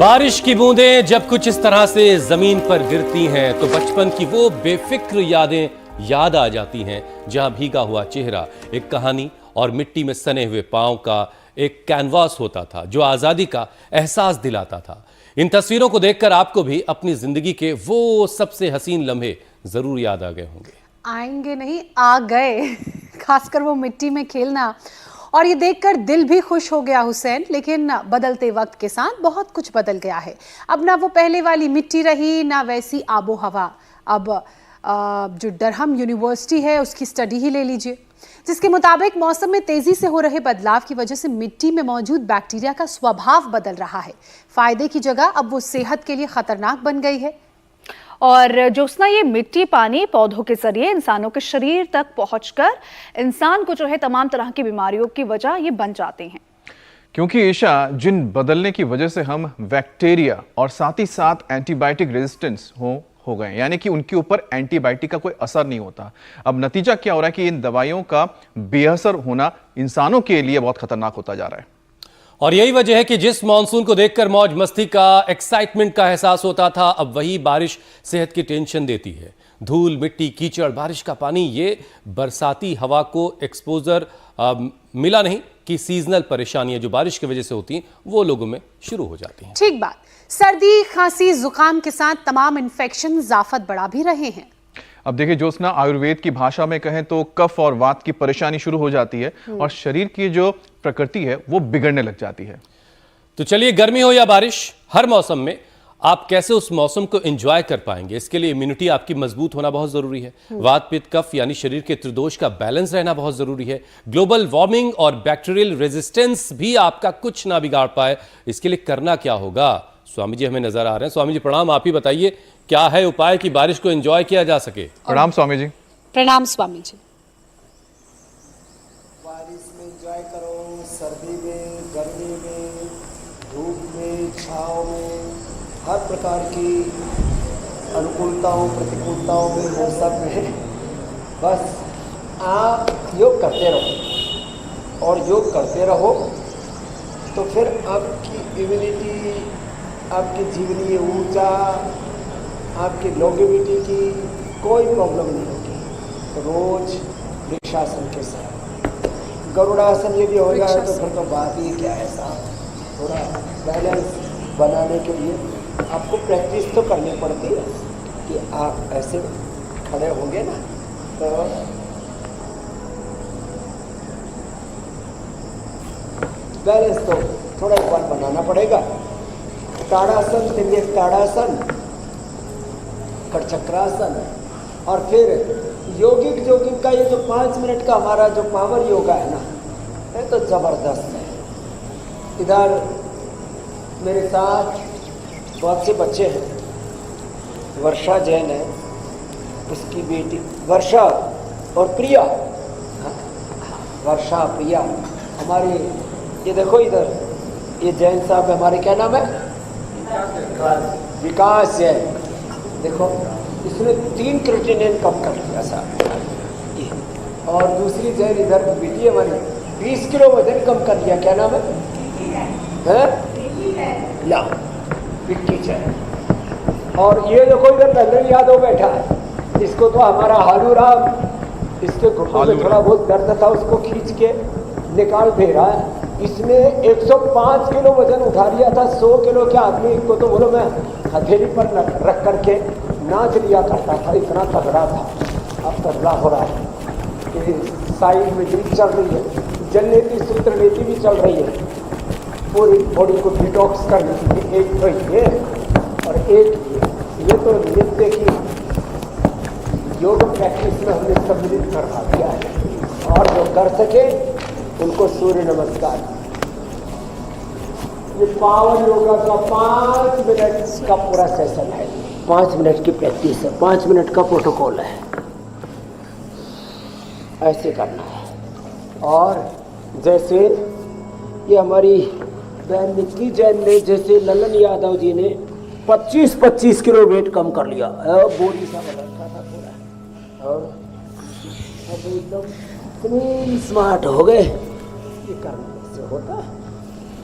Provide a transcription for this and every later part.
बारिश की बूंदें जब कुछ इस तरह से जमीन पर गिरती हैं तो बचपन की वो बेफिक्र यादें याद आ जाती हैं, जहां भीगा हुआ चेहरा एक कहानी और मिट्टी में सने हुए पांव का एक कैनवास होता था जो आजादी का एहसास दिलाता था। इन तस्वीरों को देखकर आपको भी अपनी जिंदगी के वो सबसे हसीन लम्हे जरूर याद आ गए होंगे। आएंगे नहीं, आ गए। खासकर वो मिट्टी में खेलना, और ये देखकर दिल भी खुश हो गया हुसैन। लेकिन बदलते वक्त के साथ बहुत कुछ बदल गया है। अब ना वो पहले वाली मिट्टी रही, ना वैसी आबो हवा। अब जो डरहम यूनिवर्सिटी है उसकी स्टडी ही ले लीजिए, जिसके मुताबिक मौसम में तेजी से हो रहे बदलाव की वजह से मिट्टी में मौजूद बैक्टीरिया का स्वभाव बदल रहा है। फायदे की जगह अब वो सेहत के लिए खतरनाक बन गई है। और ज्योत्सना, ये मिट्टी पानी पौधों के जरिए इंसानों के शरीर तक पहुंचकर इंसान को जो है तमाम तरह की बीमारियों की वजह ये बन जाते हैं। क्योंकि ईशा, जिन बदलने की वजह से हम बैक्टीरिया और साथ ही साथ एंटीबायोटिक रेजिस्टेंस हो गए, यानी कि उनके ऊपर एंटीबायोटिक का कोई असर नहीं होता। अब नतीजा क्या हो रहा है कि इन दवाइयों का बेअसर होना इंसानों के लिए बहुत खतरनाक होता जा रहा है। और यही वजह है कि जिस मानसून को देखकर मौज मस्ती का, एक्साइटमेंट का एहसास होता था, अब वही बारिश सेहत की टेंशन देती है। धूल, मिट्टी, कीचड़, बारिश का पानी, ये बरसाती हवा को एक्सपोजर मिला नहीं कि सीजनल परेशानियां जो बारिश की वजह से होती हैं वो लोगों में शुरू हो जाती हैं। ठीक बात। सर्दी, खांसी, जुकाम के साथ तमाम इन्फेक्शन आफत बढ़ा भी रहे हैं। अब देखिए ज्योत्सना, आयुर्वेद की भाषा में कहें तो कफ और वात की परेशानी शुरू हो जाती है और शरीर की जो प्रकृति है वो बिगड़ने लग जाती है। तो चलिए, गर्मी हो या बारिश, हर मौसम में आप कैसे उस मौसम को एंजॉय कर पाएंगे, इसके लिए इम्यूनिटी आपकी मजबूत होना बहुत जरूरी है। वात, पित्त, कफ यानी शरीर के त्रिदोष का बैलेंस रहना बहुत जरूरी है। ग्लोबल वार्मिंग और बैक्टीरियल रेजिस्टेंस भी आपका कुछ ना बिगाड़ पाए, इसके लिए करना क्या होगा? स्वामी जी हमें नजर आ रहे हैं। स्वामी जी प्रणाम, आप ही बताइए क्या है उपाय कि बारिश को एंजॉय किया जा सके। प्रणाम स्वामी जी। प्रणाम स्वामी जी। बारिश में एंजॉय करो, सर्दी में, गर्मी में, धूप में, छाँव में, हर प्रकार की अनुकूलताओं प्रतिकूलताओं में, मौसम में बस आप योग करते रहो। और योग करते रहो तो फिर आपकी इम्यूनिटी, आपकी जीवनीय ऊर्जा, आपकी लॉन्गेविटी की कोई प्रॉब्लम नहीं होगी। रोज वृक्षासन के साथ गरुड़ासन यदि हो जाए तो फिर तो बात ही क्या है साहब। थोड़ा बैलेंस बनाने के लिए आपको प्रैक्टिस तो करनी पड़ती है कि आप ऐसे खड़े होंगे ना तो बैलेंस तो थोड़ा एक बार बनाना पड़ेगा। ताड़ासन, तिल्य ताड़ासन, कटचक्रासन, और फिर यौगिक का ये जो 5 मिनट का हमारा जो पावर योगा है ना, ये तो ज़बरदस्त है। इधर मेरे साथ बहुत से बच्चे हैं। वर्षा जैन है, उसकी बेटी वर्षा और प्रिया, वर्षा प्रिया हमारी, ये देखो इधर, ये जैन साहब हमारे, क्या नाम है? विकास जैन। देखो इसने 3 क्रिएटिनिन कम कर लिया साहब ये। और दूसरी जैन इधर बेटी हमारी 20 किलो वजन कम कर लिया। क्या नाम है? ला विक्की जैन। और ये देखो इधर नंदन यादव बैठा है, इसको तो हमारा हालू राम, इसके घुटनों में थोड़ा बहुत दर्द था, उसको खींच के निकाल दे रहा है। इसने 105 किलो वजन उठा लिया था। 100 किलो के आदमी को तो बोलो मैं हथेली पर रख करके नाच लिया करता था, इतना तगड़ा था। अब तगड़ा हो रहा है कि साइड में ड्रिप चल रही है, जल नीति, सूत्र नीति भी चल रही है, पूरी बॉडी को डिटॉक्स करने के लिए। एक तो ये और एक ये तो नृत्य की योग प्रैक्टिस में हमने सम्मिलित करवा दिया है। और जो कर सके उनको सूर्य नमस्कार। ये पावर योगा का 5 मिनट का पूरा सेशन है, 5 मिनट की प्रैक्टिस है, 5 मिनट का प्रोटोकॉल है, ऐसे करना है। और जैसे ये हमारी बहन निकी जैन ने, जैसे ललन यादव जी ने 25-25 किलो वेट कम कर लिया, बॉडी सा रखा था पूरा, और अब एकदम स्मार्ट हो गए। ये करने से होता है।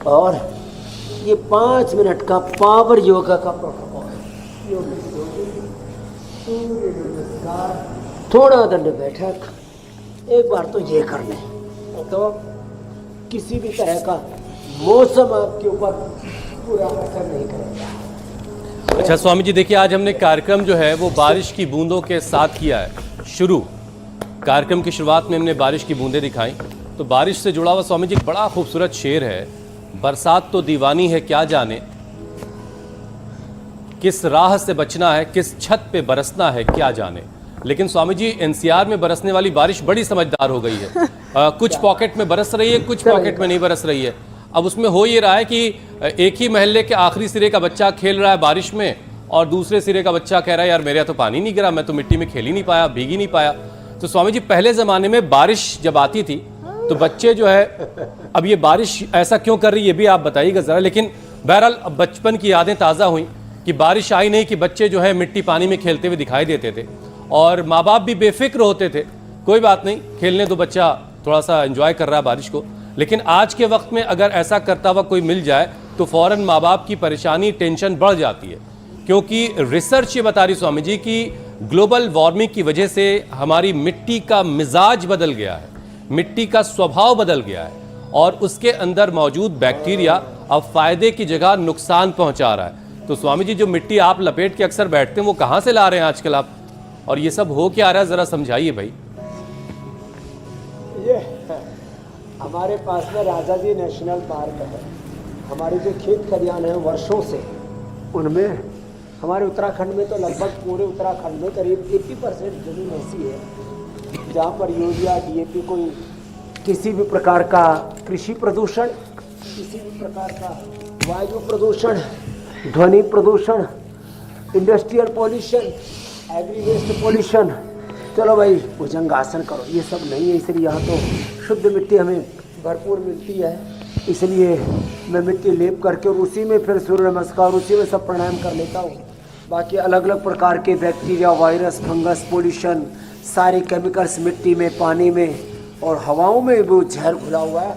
और ये 5 मिनट का पावर योगा का प्रोटोकॉल है। सूर्य नमस्कार, थोड़ा दंड बैठक, एक बार तो ये कर लें तो किसी भी तरह का मौसम आपके ऊपर पूरा असर नहीं करेगा। अच्छा स्वामी जी देखिए, आज हमने कार्यक्रम जो है वो बारिश की बूंदों के साथ किया है शुरू। कार्यक्रम की शुरुआत में हमने बारिश की बूंदें दिखाई, तो बारिश से जुड़ा हुआ स्वामी जी एक बड़ा खूबसूरत शेर है, बरसात तो दीवानी है क्या जाने, किस राह से बचना है, किस छत पे बरसना है क्या जाने। लेकिन स्वामी जी एनसीआर में बरसने वाली बारिश बड़ी समझदार हो गई है। कुछ पॉकेट में बरस रही है, कुछ पॉकेट में नहीं बरस रही है। अब उसमें हो ये रहा है कि एक ही महल्ले के आखिरी सिरे का बच्चा खेल रहा है बारिश में और दूसरे सिरे का बच्चा कह रहा है यार मेरे यहाँ तो पानी नहीं गिरा, मैं तो मिट्टी में खेल ही नहीं पाया, भीग ही नहीं पाया। तो स्वामी जी पहले ज़माने में बारिश जब आती थी तो बच्चे जो है, अब ये बारिश ऐसा क्यों कर रही है ये भी आप बताइएगा ज़रा। लेकिन बहरहाल अब बचपन की यादें ताज़ा हुई कि बारिश आई नहीं कि बच्चे जो है मिट्टी पानी में खेलते हुए दिखाई देते थे और माँ बाप भी बेफिक्र होते थे, कोई बात नहीं खेलने दो, बच्चा थोड़ा सा एंजॉय कर रहा है बारिश को। लेकिन आज के वक्त में अगर ऐसा करता हुआ कोई मिल जाए तो फ़ौरन माँ बाप की परेशानी, टेंशन बढ़ जाती है, क्योंकि रिसर्च ये बता रही स्वामी जी कि ग्लोबल वार्मिंग की वजह से हमारी मिट्टी का मिजाज बदल गया है, मिट्टी का स्वभाव बदल गया है और उसके अंदर मौजूद बैक्टीरिया अब फायदे की जगह नुकसान पहुंचा रहा है। तो स्वामी जी जो मिट्टी आप लपेट के अक्सर बैठते हैं वो कहाँ से ला रहे हैं आजकल आप, और ये सब हो क्या रहा है ज़रा समझाइए भाई। ये हमारे पास में राजा जी नेशनल पार्क है। हमारे जो खेत खलियान हैं वर्षों से, उनमें हमारे उत्तराखंड में तो लगभग पूरे उत्तराखंड में करीब 80% जमीन ऐसी है जहाँ पर यूरिया डीएपी कोई किसी भी प्रकार का कृषि प्रदूषण, किसी भी प्रकार का वायु प्रदूषण, ध्वनि प्रदूषण, industrial pollution, agri waste pollution, चलो भाई भुजंगासन करो, ये सब नहीं है। इसलिए यहाँ तो शुद्ध मिट्टी हमें भरपूर मिलती है, इसलिए मैं मिट्टी लेप करके और उसी में फिर सूर्य नमस्कार, उसी में सब प्राणायाम कर लेता हूँ। बाकी अलग अलग प्रकार के बैक्टीरिया, वायरस, फंगस, पोल्यूशन, सारे केमिकल्स मिट्टी में, पानी में और हवाओं में वो जहर घुला हुआ है।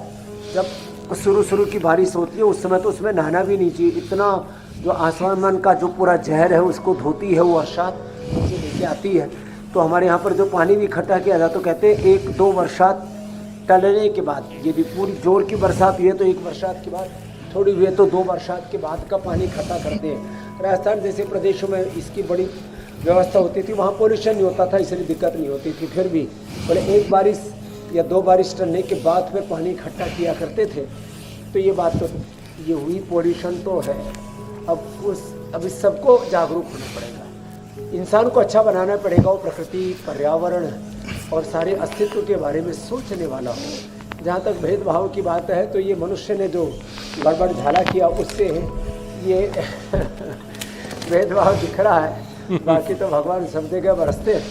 जब शुरू की बारिश होती है उस समय तो उसमें नहाना भी नहीं चाहिए, इतना जो आसमान का जो पूरा जहर है उसको धोती है वो अरसात नीचे लेके आती है। तो हमारे यहाँ पर जो पानी भी इकट्ठा किया जाता, तो कहते हैं 1-2 बरसात टलने के बाद, यदि पूरी जोर की बरसात हुई है तो 1 बरसात के बाद, थोड़ी हुई है तो 2 बरसात के बाद का पानी इकट्ठा करते हैं। राजस्थान जैसे प्रदेशों में इसकी बड़ी व्यवस्था होती थी, वहाँ पोल्यूशन नहीं होता था इसलिए दिक्कत नहीं होती थी। फिर भी बोले 1 बारिश या 2 बारिश टलने के बाद फिर पानी इकट्ठा किया करते थे। तो ये बात तो ये हुई, पोल्यूशन तो है। अब इस सबको जागरूक होना पड़ेगा, इंसान को अच्छा बनाना पड़ेगा, वो प्रकृति, पर्यावरण और सारे अस्तित्व के बारे में सोचने वाला हो। जहाँ तक भेदभाव की बात है तो ये मनुष्य ने जो गड़बड़ झाला किया उससे ये भेदभाव दिख रहा है, बाकी तो भगवान सब जगह बरसते हैं।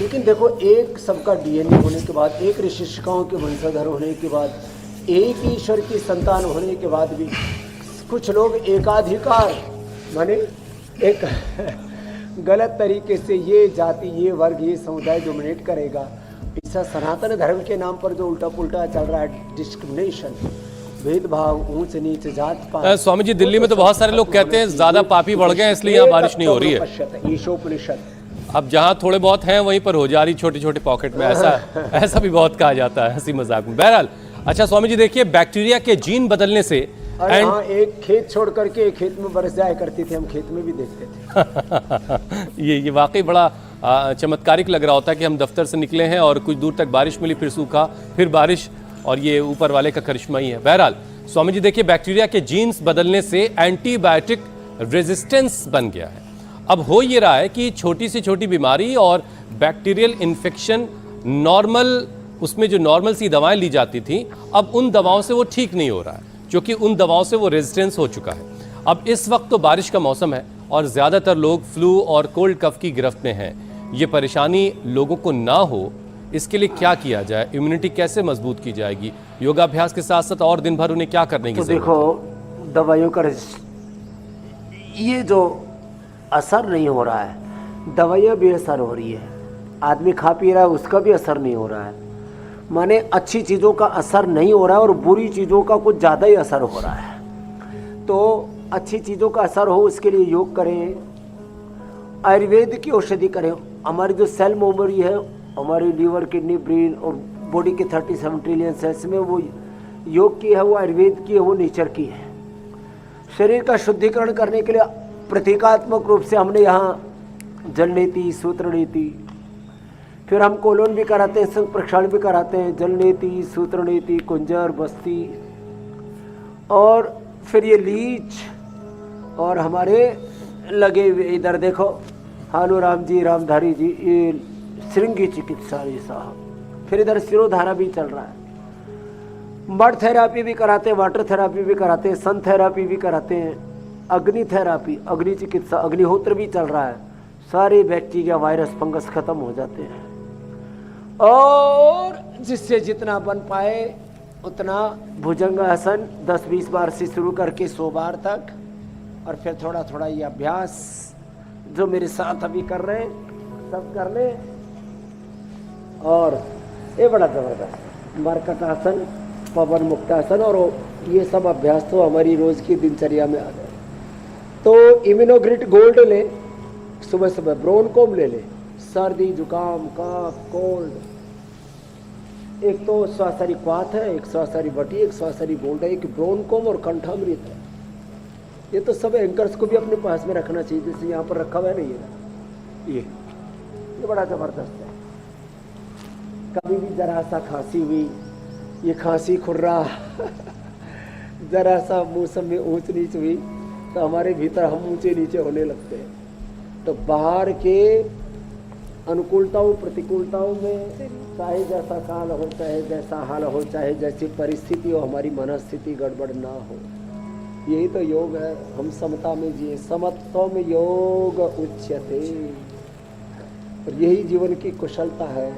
लेकिन देखो, एक सबका डीएनए होने के बाद, एक ऋषिशिकाओं के वंशधर होने के बाद, एक ही ईश्वर की संतान होने के बाद भी कुछ लोग एकाधिकार माने एक गलत तरीके से ये जाति, ये वर्ग, ये समुदाय डोमिनेट करेगा। ऐसा सनातन धर्म के नाम पर जो उल्टा पुल्टा चल रहा है, डिस्क्रिमिनेशन, भेदभाव, ऊंच नीच, जात पात। स्वामी जी दिल्ली में तो बहुत सारे लोग कहते हैं ज्यादा पापी बढ़ गए इसलिए यहाँ बारिश नहीं हो रही है। ईशोपनिषद। अब जहाँ थोड़े बहुत हैं वहीं पर हो जा रही छोटे छोटे पॉकेट में, ऐसा भी बहुत कहा जाता है हंसी मजाक में। बहरहाल अच्छा स्वामी जी देखिए, बैक्टीरिया के जीन बदलने से हाँ, एक खेत छोड़ करके एक खेत में बरस जाया करती थी, हम खेत में भी देखते थे। ये वाकई बड़ा चमत्कारिक लग रहा होता है कि हम दफ्तर से निकले हैं और कुछ दूर तक बारिश मिली, फिर सूखा, फिर बारिश, और ये ऊपर वाले का करिश्मा ही है। बहरहाल स्वामी जी देखिए, बैक्टीरिया के जीन्स बदलने से एंटीबायोटिक रेजिस्टेंस बन गया है। अब हो ये रहा है कि छोटी से छोटी बीमारी और बैक्टीरियल इन्फेक्शन, नॉर्मल उसमें जो नॉर्मल सी दवाएं ली जाती थी, अब उन दवाओं से वो ठीक नहीं हो रहा है, क्योंकि उन दवाओं से वो रेजिस्टेंस हो चुका है। अब इस वक्त तो बारिश का मौसम है और ज़्यादातर लोग फ्लू और कोल्ड कफ की गिरफ्त में हैं। ये परेशानी लोगों को ना हो, इसके लिए क्या किया जाए? इम्यूनिटी कैसे मजबूत की जाएगी? योगाभ्यास के साथ साथ और दिन भर उन्हें क्या करने की जरूरत है? देखो, दवाइयों का ये जो असर नहीं हो रहा है, दवाइयाँ भी असर हो रही है, आदमी खा पी रहा है उसका भी असर नहीं हो रहा है। माने अच्छी चीज़ों का असर नहीं हो रहा है और बुरी चीज़ों का कुछ ज़्यादा ही असर हो रहा है। तो अच्छी चीज़ों का असर हो उसके लिए योग करें, आयुर्वेद की औषधि करें। हमारी जो सेल मेमोरी है, हमारी लीवर, किडनी, ब्रेन और बॉडी के 37 ट्रिलियन सेल्स में वो योग की है, वो आयुर्वेद की है, वो नेचर की है। शरीर का शुद्धिकरण करने के लिए प्रतीकात्मक रूप से हमने यहाँ जल नीति, सूत्र नीति, फिर हम कोलोन भी कराते हैं, संघ प्रक्षालन भी कराते हैं, जल नीति, सूत्र नीति, कुंजर, बस्ती, और फिर ये लीच, और हमारे लगे हुए इधर देखो हालू राम जी, रामधारी जी, ये श्रृंगी चिकित्सा ये साहब। फिर इधर सिरोधारा भी चल रहा है, मड थेरापी भी कराते हैं, वाटर थेरापी भी कराते हैं, सन थेरापी भी कराते हैं, अग्नि थेरापी, अग्नि चिकित्सा, अग्निहोत्र भी चल रहा है। सारे बैक्टीरिया, वायरस, फंगस खत्म हो जाते हैं, और जिससे जितना बन पाए उतना भुजंगासन 10-20 बार से शुरू करके 100 बार तक, और फिर थोड़ा थोड़ा ये अभ्यास जो मेरे साथ अभी कर रहे हैं सब कर लें। और ये बड़ा ज़बरदस्त मरकटासन, पवन मुक्तासन, और ये सब अभ्यास तो हमारी रोज़ की दिनचर्या में आ गए। तो इम्यूनोग्रिट गोल्ड ले, सुबह सुबह ब्रोनकोम ले ले, सर्दी, जुकाम, कफ, कोल्ड, एक तो स्वासारी क्वाथ है, एक स्वासारी बटी, एक स्वासारी गोल्ड है, एक ब्रोनकोम और कंठामृत है। ये तो सब एंकर्स को भी अपने पास में रखना चाहिए, जैसे यहाँ पर रखा हुआ है ना ये बड़ा ज़बरदस्त है। कभी भी जरा सा खांसी हुई, ये खांसी खुर्रा जरा सा मौसम में ऊंच नीच हुई तो हमारे भीतर हम ऊंचे नीचे होने लगते हैं। तो बाहर के अनुकूलताओं प्रतिकूलताओं में, चाहे जैसा काल हो, चाहे जैसा हाल हो, चाहे जैसी परिस्थिति हो, हमारी मनस्थिति गड़बड़ ना हो। यही तो योग है, हम समता में जिए, समत्व में योग उच्यते, और यही जीवन की कुशलता है।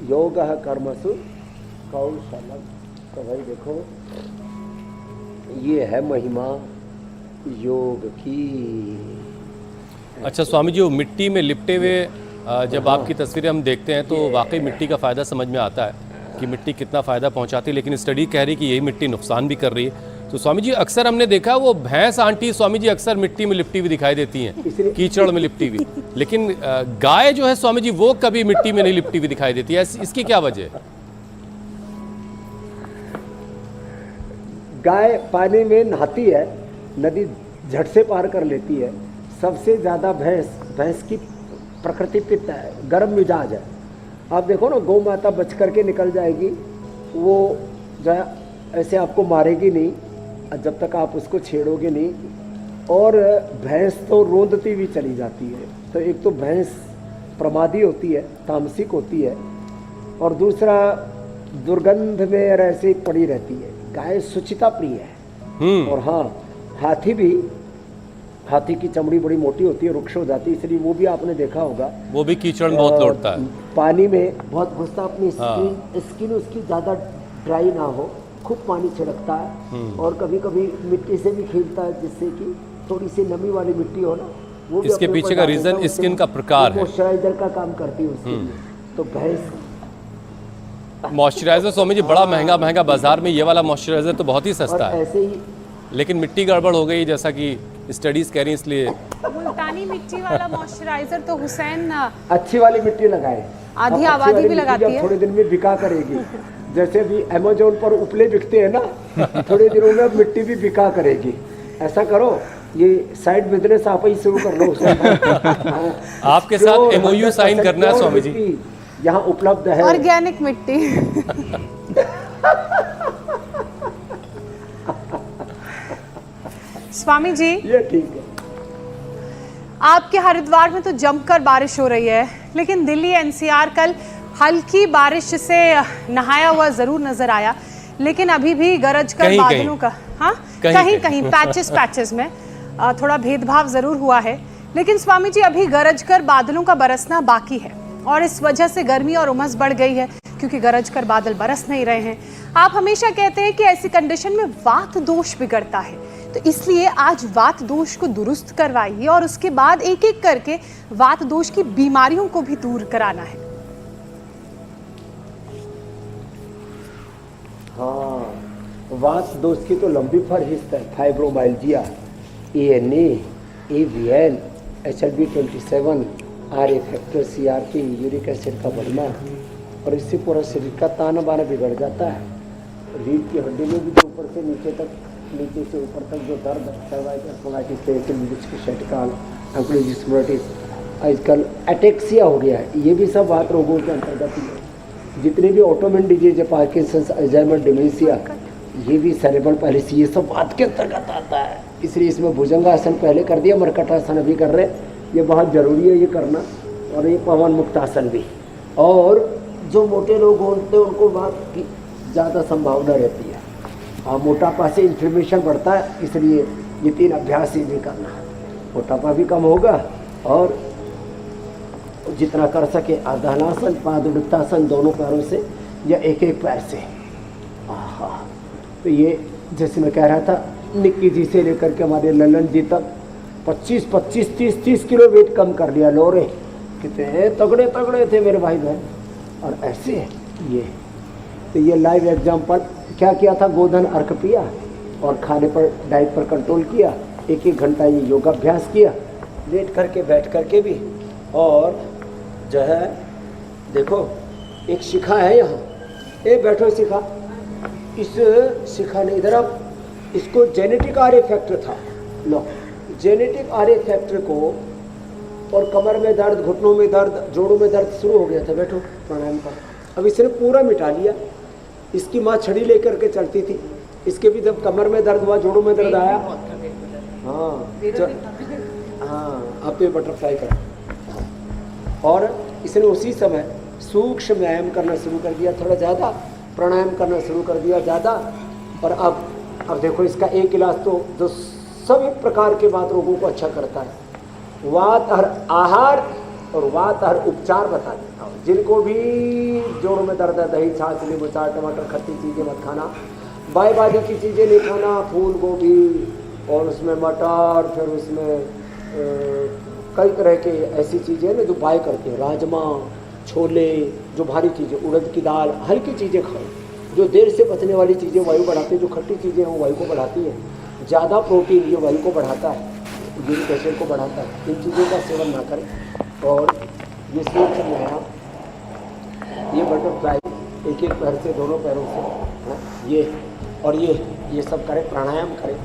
योग है कर्मसु कौशलम। तो भाई देखो, ये है महिमा योग की। अच्छा स्वामी जी, वो मिट्टी में लिपटे हुए जब आपकी तस्वीरें हम देखते हैं तो वाकई मिट्टी का फ़ायदा समझ में आता है कि मिट्टी कितना फ़ायदा पहुंचाती है, लेकिन स्टडी कह रही है कि यही मिट्टी नुकसान भी कर रही है। तो स्वामी जी, अक्सर हमने देखा वो भैंस आंटी स्वामी जी अक्सर मिट्टी में लिपटी हुई दिखाई देती हैं, कीचड़ में लिपटी हुई, लेकिन गाय जो है स्वामी जी वो कभी मिट्टी में नहीं लिपटी हुई दिखाई देती है। इसकी क्या वजह है? गाय पानी में नहाती है, नदी झट से पार कर लेती है। सबसे ज़्यादा भैंस की प्रकृति पित्त है, गर्म मिजाज है। आप देखो ना, गौ माता बच करके निकल जाएगी, वो जो है ऐसे आपको मारेगी नहीं जब तक आप उसको छेड़ोगे नहीं, और भैंस तो रोंदती भी चली जाती है। तो एक तो भैंस प्रमादी होती है, तामसिक होती है, और दूसरा दुर्गंध में ऐसे पड़ी रहती है। गाय शुचिता प्रिय है। और हाँ, हाथी की चमड़ी बड़ी मोटी होती है, रुक्ष हो जाती है, इसलिए वो भी आपने देखा होगा, वो भी कीचड़ में बहुत लौटता है, पानी में बहुत घुसता। अपनी स्किन उसकी ज़्यादा ड्राई ना हो, खूब पानी छिड़कता है, और कभी कभी मिट्टी से भी खेलता है, जिससे कि थोड़ी सी नमी वाली मिट्टी हो ना, वो भी इसके पीछे का रीजन स्किन का प्रकार है, मॉइस्चराइजर का काम करती है उसके लिए। तो भैंस मॉइस्चराइजर स्वामी जी बड़ा महंगा बाजार में, ये वाला मॉइस्चराइजर तो बहुत ही सस्ता है, ऐसे ही, लेकिन मिट्टी गड़बड़ हो गई जैसा कि स्टडीज कह रही हैं, इसलिए मुल्तानी मिट्टी वाला मॉइस्चराइजर तो हुसैन अच्छी वाली मिट्टी लगाए। आधी आबादी भी लगाती है, थोड़े दिन में बिका करेगी। जैसे भी अमेजोन पर उपले बिकते हैं ना, थोड़े दिनों में मिट्टी भी बिका करेगी। ऐसा करो, ये साइड बिजनेस आप ही शुरू कर लो। आपके साथ एमओयू साइन करना है स्वामी जी, यहाँ उपलब्ध है ऑर्गेनिक मिट्टी। स्वामी जी, ये ठीक है। आपके हरिद्वार में तो जमकर बारिश हो रही है, लेकिन दिल्ली एनसीआर कल हल्की बारिश से नहाया हुआ जरूर नजर आया, लेकिन अभी भी गरज कर बादलों का, हाँ कहीं पैचेस में थोड़ा भेदभाव जरूर हुआ है। लेकिन स्वामी जी, अभी गरज कर बादलों का बरसना बाकी है, और इस वजह से गर्मी और उमस बढ़ गई है, क्योंकि गरज कर बादल बरस नहीं रहे हैं। आप हमेशा कहते हैं कि ऐसी कंडीशन में वात दोष बिगड़ता है, तो इसलिए आज वात दोष को दुरुस्त करवाइए, और उसके बाद एक एक करके वात दोष की बीमारियों को भी दूर कराना है। हाँ, वात दोष की तो लंबी फहरिस्त है। Fibromyalgia, ANA, AVN, HLB27, RA factor, CRP, uric acid का बढ़ना, और इससे पूरा शरीर का ताना बाना बिगड़ जाता है। रीढ़ की हड्डी में भी जो ऊपर से नीचे तक, नीचे से ऊपर तक जो दर्द, आजकल एटेक्सिया हो गया है, ये भी सब वात रोगों के अंतर्गत ही है। जितने भी ऑटोमेन डिजीज है, पार्किंसंस, अल्जाइमर, डिमेंशिया, ये भी सेरेब्रल पैलिसी, ये सब वात के अंतर्गत आता है। इसलिए इसमें भुजंगासन पहले कर दिया, मरकटासन अभी कर रहे, ये बहुत ज़रूरी है ये करना, और ये पवन मुक्तासन भी। और जो मोटे लोग होते हैं उनको वात की ज़्यादा संभावना रहती है, और मोटापा से इन्फ्लेमेशन बढ़ता है, इसलिए ये 3 अभ्यास ही भी करना है, मोटापा भी कम होगा, और जितना कर सके आधानासन, पादुत्तासन दोनों पैरों से या एक एक पैर से। आहा, तो ये जैसे मैं कह रहा था, निक्की जी से लेकर के हमारे ललन जी तक 25-25, 30-30 किलो वेट कम कर लिया। लोरे कितने तगड़े तगड़े थे मेरे भाई बहन, और ऐसे ये, तो ये लाइव एग्जाम्पल। क्या किया था, गोधन अर्क पिया और खाने पर, डाइट पर कंट्रोल किया, 1-1 घंटा ये योगाभ्यास किया, लेट करके बैठ करके भी। और जो है देखो, एक शिखा है यहाँ, ए बैठो शिखा, इस शिखा ने इधर, अब इसको जेनेटिक आर फैक्टर था, लो जेनेटिक आर फैक्टर को, और कमर में दर्द, घुटनों में दर्द, जोड़ों में दर्द शुरू हो गया था, बैठो प्राणायाम का, अब इसने पूरा मिटा लिया। इसकी माँ छड़ी लेकर के चलती थी, इसके भी जब कमर में दर्द हुआ, जोड़ों में दर्द आया, हाँ आप ये बटरफ्लाई करा, और इसने उसी समय सूक्ष्म व्यायाम करना शुरू कर दिया, थोड़ा ज़्यादा प्राणायाम करना शुरू कर दिया ज़्यादा। और अब देखो, इसका एक इलाज तो जो सभी प्रकार के वात रोगों को अच्छा करता है, वातहर आहार और वातहर उपचार बता देता हूँ। जिनको भी जोड़ों में दर्द है, दही, छाछ, नींबू चाट, टमाटर, खट्टी चीज़ें मत खाना, बाई की चीज़ें नहीं खाना, फूल गोभी और उसमें मटर, फिर उसमें कई तरह के ऐसी चीज़ें ना जो बाय करते हैं, राजमा, छोले, जो भारी चीज़ें, उड़द की दाल, हल्की चीज़ें खाओ, जो देर से पचने वाली चीज़ें वायु बढ़ाती है, जो खट्टी चीज़ें हैं वो वायु को बढ़ाती है, ज़्यादा प्रोटीन ये वायु को बढ़ाता है, यूरिक एसिड को बढ़ाता है, इन चीज़ों का सेवन ना करें। और ये सूक्ष्म व्यायाम, ये बटरफ्लाई, एक एक पैर से, दोनों पैरों से, ये और ये सब करें, प्राणायाम करें।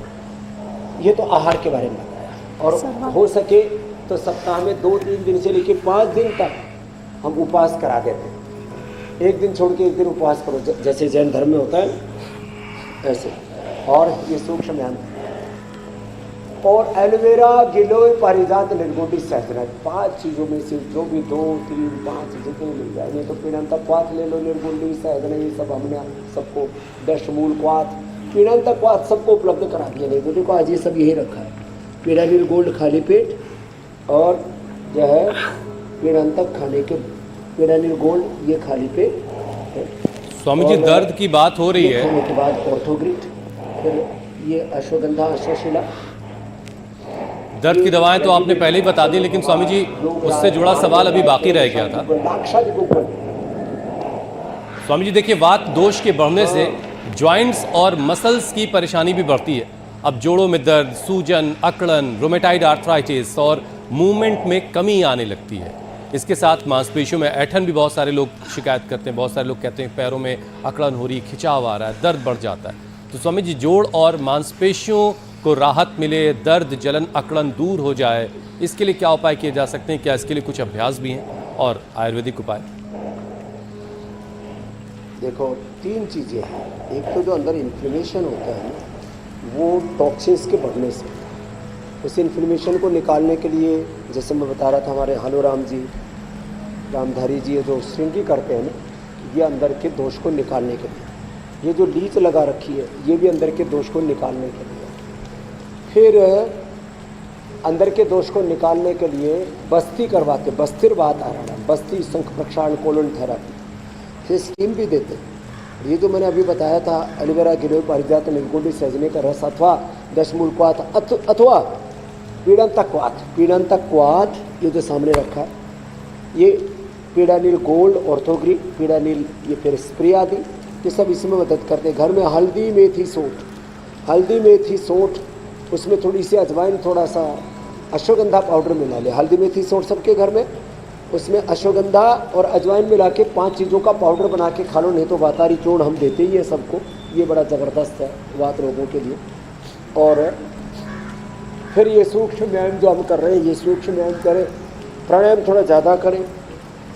ये तो आहार के बारे में बताया। और हो सके तो सप्ताह में 2-3 दिन से लेकर 5 दिन तक हम उपवास करा देते हैं। एक दिन छोड़ के एक दिन उपवास करो, जैसे जैन धर्म में होता है ऐसे। और ये सूक्ष्म व्यायाम, और एलोवेरा, गिलोय, पारिजात, निर्गुंडी, सहस्त्र, 5 चीज़ों में से जो भी 2, 3, 5 जितने मिल जाए, नहीं तो पीड़ांतक क्वाथ ले लो, निर्गुंडी, सहस्त्र, ये सब हमने सबको, दशमूल क्वाथ, पीड़ांतक क्वाथ सबको उपलब्ध करा दिया। नहीं तो देखो आज ये सब यही रखा है, पीड़ानील गोल्ड खाली पेट, और जो है पीड़ांतक खाने के, पीड़ानील गोल्ड ये खाली पेट। स्वामी जी, दर्द की बात हो रही है, खाने के बाद ऑर्थोग्रिट, फिर ये अश्वगंधा, अश्वशिला। दर्द की दवाएं तो आपने पहले ही बता दी, लेकिन स्वामी जी उससे जुड़ा सवाल अभी बाकी रह गया था। स्वामी जी देखिए, वात दोष के बढ़ने से जॉइंट्स और मसल्स की परेशानी भी बढ़ती है। अब जोड़ों में दर्द, सूजन, अकड़न, रोमेटाइड आर्थराइटिस और मूवमेंट में कमी आने लगती है। इसके साथ मांसपेशियों में ऐंठन भी बहुत सारे लोग शिकायत करते हैं। बहुत सारे लोग कहते हैं पैरों में अकड़न हो रही, खिंचाव आ रहा है, दर्द बढ़ जाता है। तो स्वामी जी, जोड़ और मांसपेशियों को राहत मिले, दर्द, जलन, अकड़न दूर हो जाए, इसके लिए क्या उपाय किए जा सकते हैं? क्या इसके लिए कुछ अभ्यास भी हैं और आयुर्वेदिक उपाय? देखो 3 चीज़ें हैं। एक तो जो अंदर इन्फ्लेमेशन होता है वो टॉक्सिन्स के बढ़ने से, उस इन्फ्लेमेशन को निकालने के लिए, जैसे मैं बता रहा था, हमारे हनुराम जी, रामधारी जी जो श्रृंगी करते हैं ना, ये अंदर के दोष को निकालने के लिए। ये जो लीच लगा रखी है ये भी अंदर के दोष को निकालने के लिए। फिर अंदर के दोष को निकालने के लिए बस्ती करवाते, बस्तिरवात आ रहा है, बस्ती, शंख प्रक्षालन, कोलन थेरापी, फिर स्टीम भी देते। ये जो मैंने अभी बताया था, एलोवेरा, गिलोय, पारिजात, निर्गुंडी, सहजने का रस, अथवा दशमूल क्वाथ, अथवा पीड़ांतक क्वाथ। पीड़ांतक क्वाथ ये जो सामने रखा है, ये पीड़ानील गोल्ड, ऑर्थोग्री, पीड़ानील, ये फिर स्प्रे आदि, ये सब इसमें मदद करते हैं। घर में हल्दी मेथी सौंठ, उसमें थोड़ी सी अजवाइन, थोड़ा सा अश्वगंधा पाउडर मिला ले। हल्दी मेथी सौंठ सबके घर में, उसमें अश्वगंधा और अजवाइन मिला के 5 चीज़ों का पाउडर बना के खा लो, नहीं तो वातारी चूर्ण हम देते ही है सबको, ये बड़ा ज़बरदस्त है वात रोगों के लिए। और फिर ये सूक्ष्म व्यायाम जो हम कर रहे हैं, ये सूक्ष्म व्यायाम करें, प्राणायाम थोड़ा ज़्यादा करें।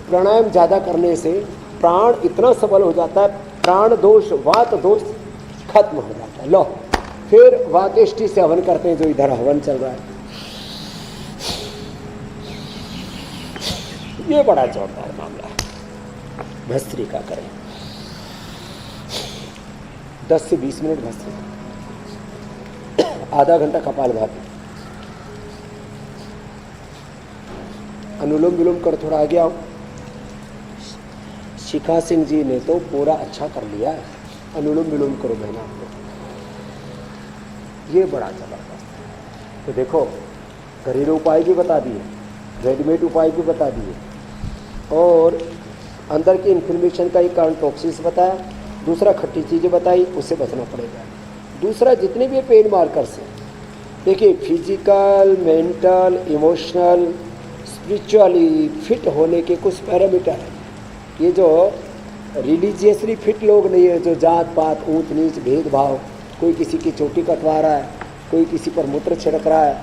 प्राणायाम ज़्यादा करने से प्राण इतना सबल हो जाता है, प्राण दोष वात दोष खत्म हो जाता है। लो फिर वातेष्टि से हवन करते हैं, जो इधर हवन चल रहा है, ये बड़ा जोरदार मामला है। भस्त्रिका करें 10 से 20 मिनट भस्त्रिका, आधा घंटा कपालभाति, अनुलोम विलोम कर, थोड़ा आगे आओ। शिखा सिंह जी ने तो पूरा अच्छा कर लिया है, अनुलोम विलोम करो बहना आप लोग, ये बड़ा जबरदस्त है। तो देखो घरेलू उपाय भी बता दिए, रेडीमेड उपाय भी बता दिए, और अंदर की इन्फ्लेमेशन का एक कारण टॉक्सिस बताया, दूसरा खट्टी चीज़ें बताई, उससे बचना पड़ेगा। दूसरा जितने भी पेन मार्कर्स हैं, देखिए physical, mental, emotional, spiritually fit होने के कुछ पैरामीटर हैं। ये जो रिलीजियसली फिट लोग नहीं है, जो जात पात ऊंच नीच भेदभाव, कोई किसी की चोटी कटवा रहा है, कोई किसी पर मूत्र छिड़क रहा है,